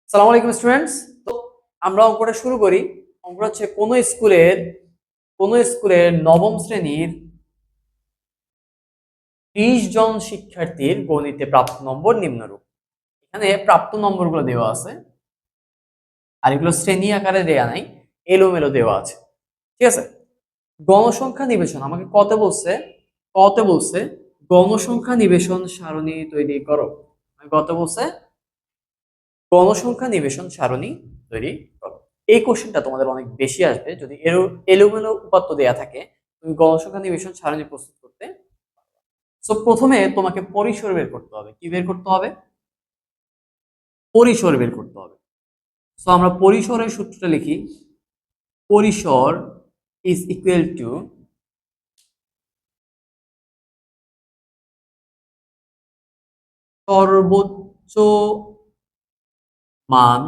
আসসালামু আলাইকুম স্টুডেন্টস। তো আমরা অঙ্কটা শুরু করি। অঙ্কটা হচ্ছে কোন স্কুলের নবম শ্রেণীর 30 জন শিক্ষার্থীর গণিতে প্রাপ্ত নম্বর নিম্নরূপ। এখানে প্রাপ্ত নম্বরগুলো দেওয়া আছে, আর এগুলো শ্রেণী আকারে দেওয়া নাই, এলোমেলো দেওয়া আছে। ঠিক আছে। গণসংখ্যা নিবেশন আমাকে কতে বলছে গণসংখ্যা নিবেশন সারণী তৈরি করো। কত বলছে? গণসংখ্যা নিবেশন সারণী তৈরি করো। এই কোশ্চেনটা তোমাদের অনেক বেশি আসবে যদি এলোমেলো উপাত্ত দেয়া থাকে। তুমি গণসংখ্যা নিবেশন সারণী প্রস্তুত করতে। সো প্রথমে তোমাকে পরিসর বের করতে হবে। কি বের করতে হবে? পরিসর বের করতে হবে। সো আমরা পরিসরের সূত্রটা লিখি। পরিসর ইজ ইকুয়াল টু সর্বোচ্চ মান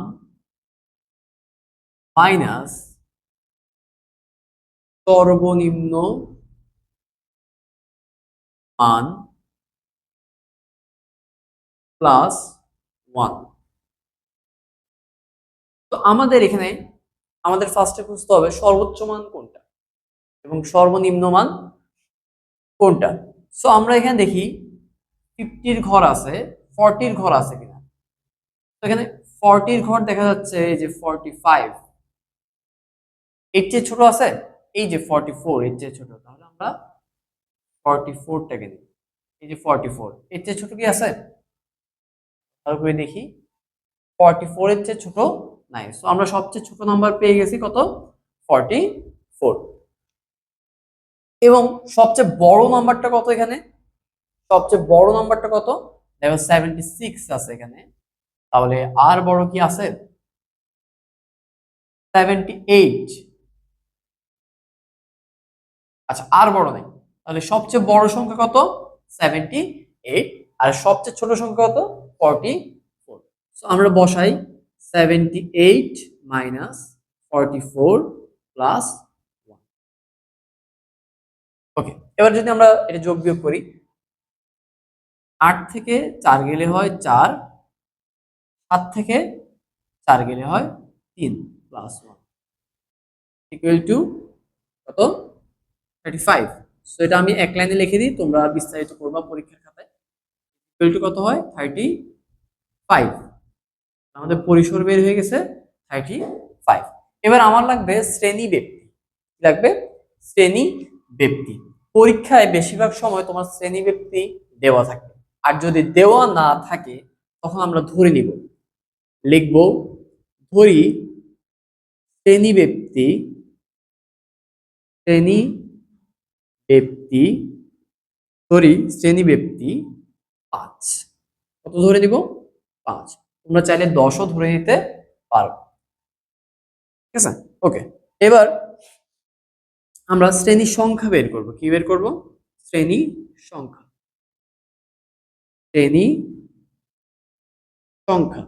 মাইনাস সর্বনিম্ন মান প্লাস 1। তো আমাদের ফার্স্টে খুঁজতে হবে সর্বোচ্চ মান কোনটা এবং সর্বনিম্ন মান কোনটা। সো আমরা এখানে দেখি 50-র ঘর আছে, 40-র ঘর আছে কিনা। তো এখানে 40-র ঘর দেখা যাচ্ছে, এই যে 45 এর চেয়ে ছোট আছে, এই যে 44 এর চেয়ে ছোট, তাহলে আমরা 44টাকে নিই। এই যে 44 এর চেয়ে ছোট কি আছে? তারপরে দেখি 44 এর চেয়ে ছোট নাই। সো আমরা সবচেয়ে ছোট নাম্বার পেয়ে গেছি কত? 44। এবং সবচেয়ে বড় নাম্বারটা কত এখানে? সবচেয়ে বড় নাম্বারটা কত? দেখো 76 আছে এখানে। তাহলে আর বড় কি আছে? 78। আচ্ছা, আর বড় নেই। তাহলে সবচেয়ে বড় সংখ্যা কত? 78। আর সবচেয়ে ছোট সংখ্যা কত? 44। সো আমরা বসাই 78 মাইনাস 44 প্লাস 1। ওকে, এবার যদি আমরা এটা যোগ বিয়োগ করি, 8 থেকে 4 গেলে হয় 4, 7 থেকে 4 গেলে হয় 3 প্লাস 1 ইকুয়াল টু কত? 35। সো এটা আমি এক লাইনে লিখে দিই, তোমরা বিস্তারিত করবা পরীক্ষার খাতায়। ইকুয়াল টু কত হয়? 35। আমাদের পরিসর বের হয়ে গেছে 35। এবার আমার লাগবে শ্রেণী ব্যক্তি। লাগবে শ্রেণী ব্যক্তি। পরীক্ষায় বেশিরভাগ সময় তোমার শ্রেণী ব্যক্তি দেওয়া থাকে, আর যদি দেওয়া না থাকে তখন আমরা ধরে নিব, লিখব ধরি শ্রেণী ব্যক্তি শ্রেণী ব্যক্তি ধরি শ্রেণী ব্যক্তি 5। কত ধরে দিব? 5। তোমরা চাইলে 10ও ধরে নিতে পারো। ঠিক আছে। ওকে, এবার আমরা শ্রেণী সংখ্যা বের করব। কি বের করব? শ্রেণী সংখ্যা। শ্রেণী সংখ্যা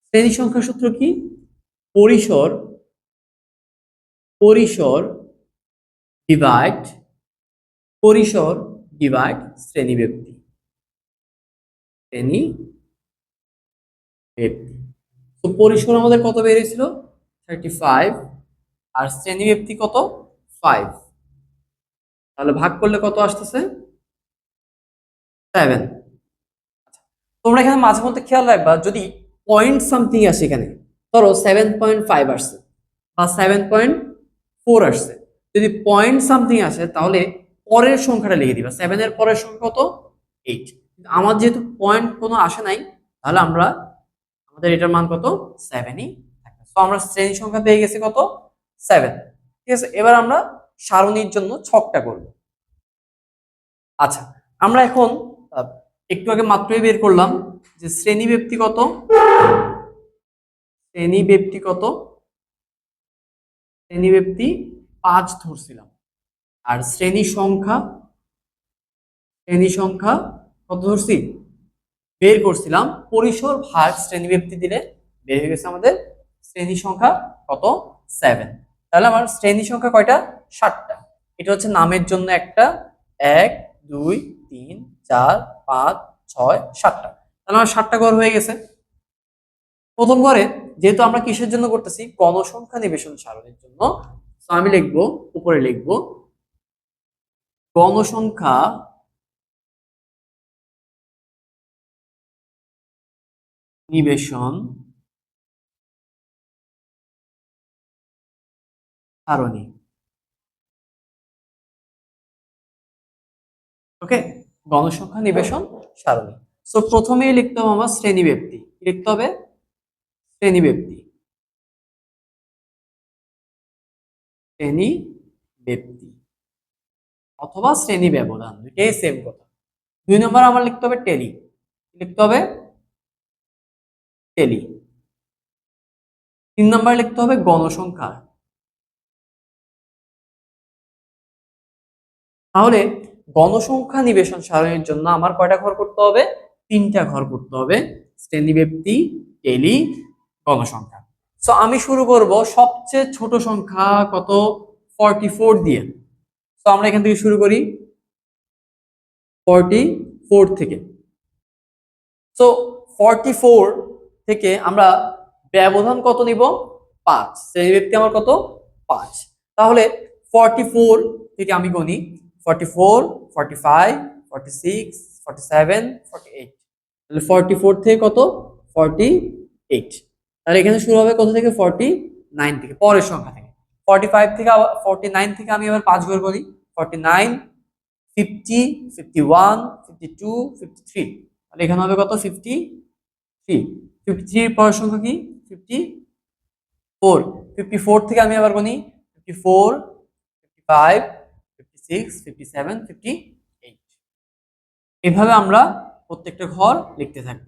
শ্রেণী সংখ্যার সূত্র কি? পরিসর পরিসর ডিভাইড পরিসর ডিভাইড শ্রেণী ব্যক্তি। শ্রেণী ব্যক্তি। তো পরিসর আমাদের কত বেরিয়েছিল? 35। আর শ্রেণী ব্যক্তি কত? 5। তাহলে ভাগ করলে কত আসতেছে? 7। তোমরা এখানে মাঝে মধ্যে খেয়াল রাখবা, যদি পয়েন্ট সামথিং আসে এখানে, ধরো 7.5 আসছে বা 7.4 আসছে, যদি পয়েন্ট সামথিং আসে তাহলে পরের সংখ্যাটা লিখে দিবা। 7 এর পরের সংখ্যা কত? 8। আমার যেহেতু পয়েন্ট কোনো আসে নাই, তাহলে আমাদের এটার মান কত? 7ই থাকবে। তো আমরা শ্রেণী সংখ্যা পেয়ে গেছি কত? 7। ঠিক আছে। এবার আমরা সারণীর জন্য ছকটা করব। আচ্ছা, আমরা এখন একটু আগে মাত্রই বের করলাম যে শ্রেণী ব্যক্তি কত। শ্রেণী ব্যক্তি কত? শ্রেণী ব্যক্তি 5 ধরছিলাম। আর শ্রেণী সংখ্যা কত ধরছি? বের করছিলাম পরিসর ভাগ শ্রেণী ব্যক্তি দিলে বের হয়ে গেছে আমাদের শ্রেণী সংখ্যা কত? 7। তাহলে আমার শ্রেণী সংখ্যা কয়টা? 7টা। এটা হচ্ছে নামের জন্য একটা, 1 2 3 4 5 6 7টা। তাহলে আমার 7টা ঘর হয়ে গেছে। প্রথম ঘরে যেহেতু আমরা কিসের জন্য করতেছি, গণসংখ্যা নিবেশন সারণীর জন্য, তো আমি লিখবো, উপরে লিখবো গণসংখ্যা নিবেশন সারণী। ওকে, গণসংখ্যা নিবেশন সারণী। সো প্রথমেই লিখতে হবে আমার শ্রেণীব্যাপ্তি, লিখতে হবে শ্রেণীব্যাপ্তি, শ্রেণীব্যাপ্তি অথবা শ্রেণী ব্যবধান, দুইটাই সেম কথা। 2 নম্বর আমার লিখতে হবে টেলি, লিখতে হবে টেলি। 3 নম্বর লিখতে হবে গণসংখ্যা। তাহলে গণসংখ্যা নিবেশন সারণীর জন্য আমার কয়টা ঘর করতে হবে? 3টা ঘর করতে হবে, শ্রেণীব্যাপ্তি, টেলি, গণসংখ্যা। সো আমি শুরু করব সবচেয়ে ছোট সংখ্যা কত, 44 দিয়ে। তো আমরা এখান থেকে শুরু করি 44 থেকে। সো 44 থেকে আমরা ব্যবধান কত নিব? 5। শ্রেণীব্যাপ্তি আমার কত? 5। তাহলে 44 থেকে আমি গণি 44, 45, 46, 47, 48। তাহলে 44 থেকে কত? 48। তাহলে এখানে শুরু হবে কত থেকে? 49 থেকে, পরের সংখ্যা থেকে। 45 থেকে 49 থেকে আমি আবার 5 ঘর করি, 49, 50, 51, 52, 53। তাহলে এখানে হবে কত? 53। 53 এর পরের সংখ্যা কি? 54। 54 থেকে আমি আবার গণি 54, 55, 56, 57, 58। এভাবে আমরা প্রত্যেকটা ঘর লিখতে থাকি।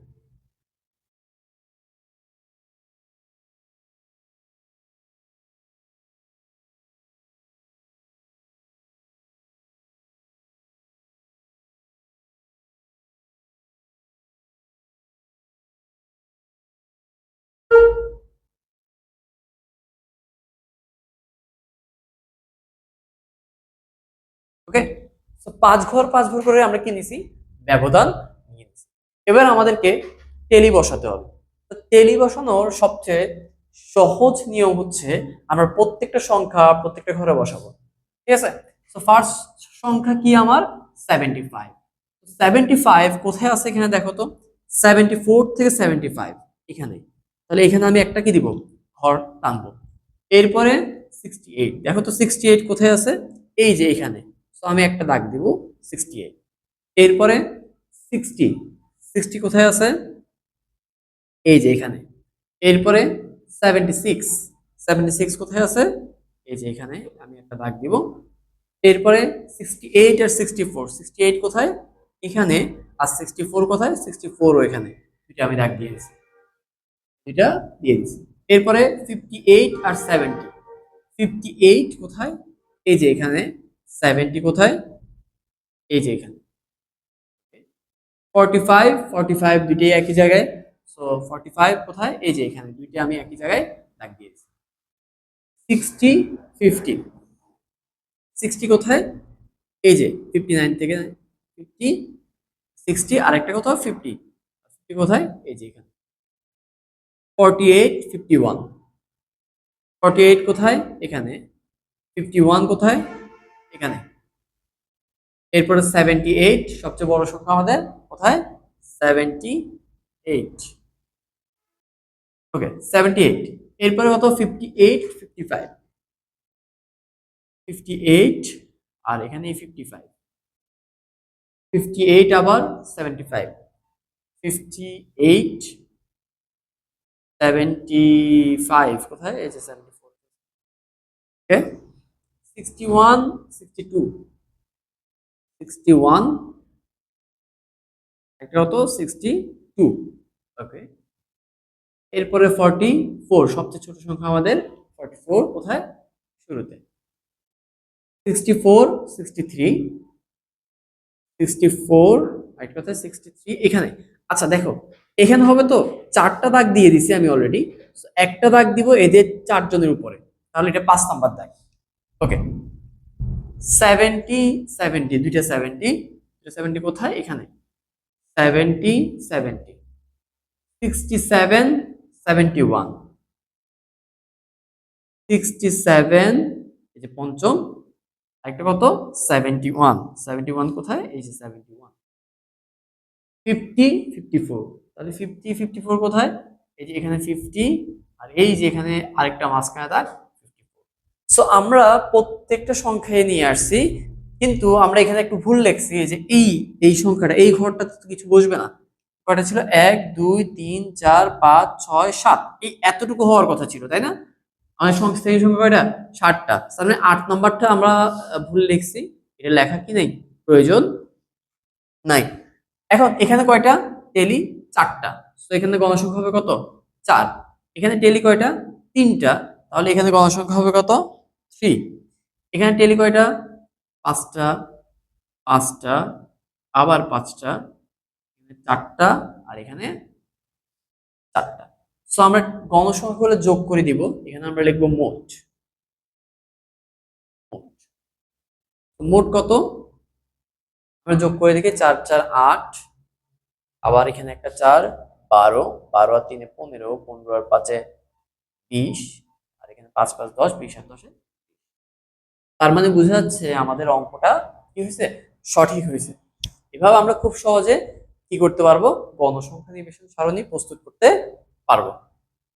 ওকে, তো 5 ঘর 5 ঘর করে আমরা কি নিছি? ব্যবধান নিয়ে নিছি। এবার আমাদেরকে টেলি বসাতে হবে। তো টেলি বসানোর সবচেয়ে সহজ নিয়ম হচ্ছে আমরা প্রত্যেকটা সংখ্যা প্রত্যেকটা ঘরে বসাবো। ঠিক আছে? তো ফার্স্ট সংখ্যা কি আমার? 75। 75 কোথায় আছে এখানে দেখো তো, 74 থেকে 75 এখানে। তাহলে এখানে আমি একটা কি দিব? ঘর টানবো। এরপরে 68, দেখো তো 68 কোথায় আছে? এই যে এখানে। তো আমি একটা দাগ দিব 68। এরপরে 60, 60 কোথায় আছে? এই যে এখানে। এরপরে 76, 76 কোথায় আছে? এই যে এখানে, আমি একটা দাগ দিব। এরপরে 68 আর 64, 68 কোথায়? এখানে। আর 64 কোথায়? 64 ও এখানে। এটা আমি দাগ দিয়ে দিচ্ছি, এটা দিয়ে দিচ্ছি। এরপরে 58 আর 70, 58 কোথায়? এই যে এখানে। 70 কোথায়? এই যে এখানে। 45, 45 দুইটাই একই জায়গায়। সো 45 কোথায়? এই যে এখানে, দুইটা আমি একই জায়গায় দাগ দিয়েছি। 60, 50, 60 কোথায়? এই যে 59 থেকে 50, 60 আরেকটা কোথাও 50, 50 কোথায়? এই যে এখানে। 48, 51, 48 কোথায়? এখানে। 51 কোথায়? এখানে। এরপরে 78, সবচেয়ে বড় সংখ্যা আমাদের কোথায়? 78। ওকে, 78। এরপরে কত? 58, 55, 58 আর এখানে 55, 58 আবার 75, 58, 75 কোথায়? এই যে 74। ওকে, 61, 62, 61, একটা কত? 62। ওকে, এরপরে 44, সবচেয়ে ছোট সংখ্যা আমাদের 44 কোথায়? শুরুতে। 64, 63, 64 একটা কোথায়? 63 এখানে। আচ্ছা দেখো, এখানে হবে তো 4টা দাগ দিয়ে দিছি আমি অলরেডি। একটা দাগ দিব এদের 4 জনের উপরে, তাহলে এটা 5 নাম্বার দাগ। ওকে, 70, 70 দুইটা 70, 70 কোথায়? এখানে। 70, 70, 67, 71, 67, এই যে পঞ্চম, আরেকটা কত 71, 71 কোথায়, এই যে 71, 50, 54, তাহলে 50, 54 কোথায়, এই যে এখানে 50, আর এই যে এখানে আরেকটা মাঝখানে দাগ 54। সো আমরা প্রত্যেকটা সংখ্যায় নিয়ে আসছি, কিন্তু আমরা এখানে একটু ভুল লিখছি, যে এই সংখ্যাটা এই ঘরটাতে তো কিছু বসবে না। কয়টা ছিল, 1 2 3 4 5 6 7, এই এতটুকু হওয়ার কথা ছিল, তাই না? আমাদের শ্রেণী সংখ্যা কয়টা, 7টা। তার মানে 8 নাম্বারটা আমরা ভুল লিখছি, এটা লেখা কি নাই, প্রয়োজন নাই। এখন এখানে কয়টা টেলি, 4টা, তো এখানে গণসংখ্যা হবে কত, 4। এখানে টেলি কয়টা, 3টা, তাহলে এখানে গণসংখ্যা হবে কত, 3। এখানে টেলি কয়টা, 5টা, 5টা, আবার 5টা, 4টা, আর এখানে 4টা। সো আমরা গণসংখ্যাগুলো যোগ করে দিব, এখানে আমরা লিখবো মোট। মোট কত, আমরা যোগ করে দেখি, 4 4 8, আবার এখানে একটা 4, 12, 12 আর 3 15, 15 আর 5 20, আর এখানে 5 5 10, 20 আর 10 তার মানে বোঝা যাচ্ছে আমাদের অঙ্কটা কি হয়েছে, সঠিক হয়েছে। এভাবে আমরা খুব সহজে কি করতে পারবো, গণসংখ্যা নিবেশন সারণী প্রস্তুত করতে পারবো।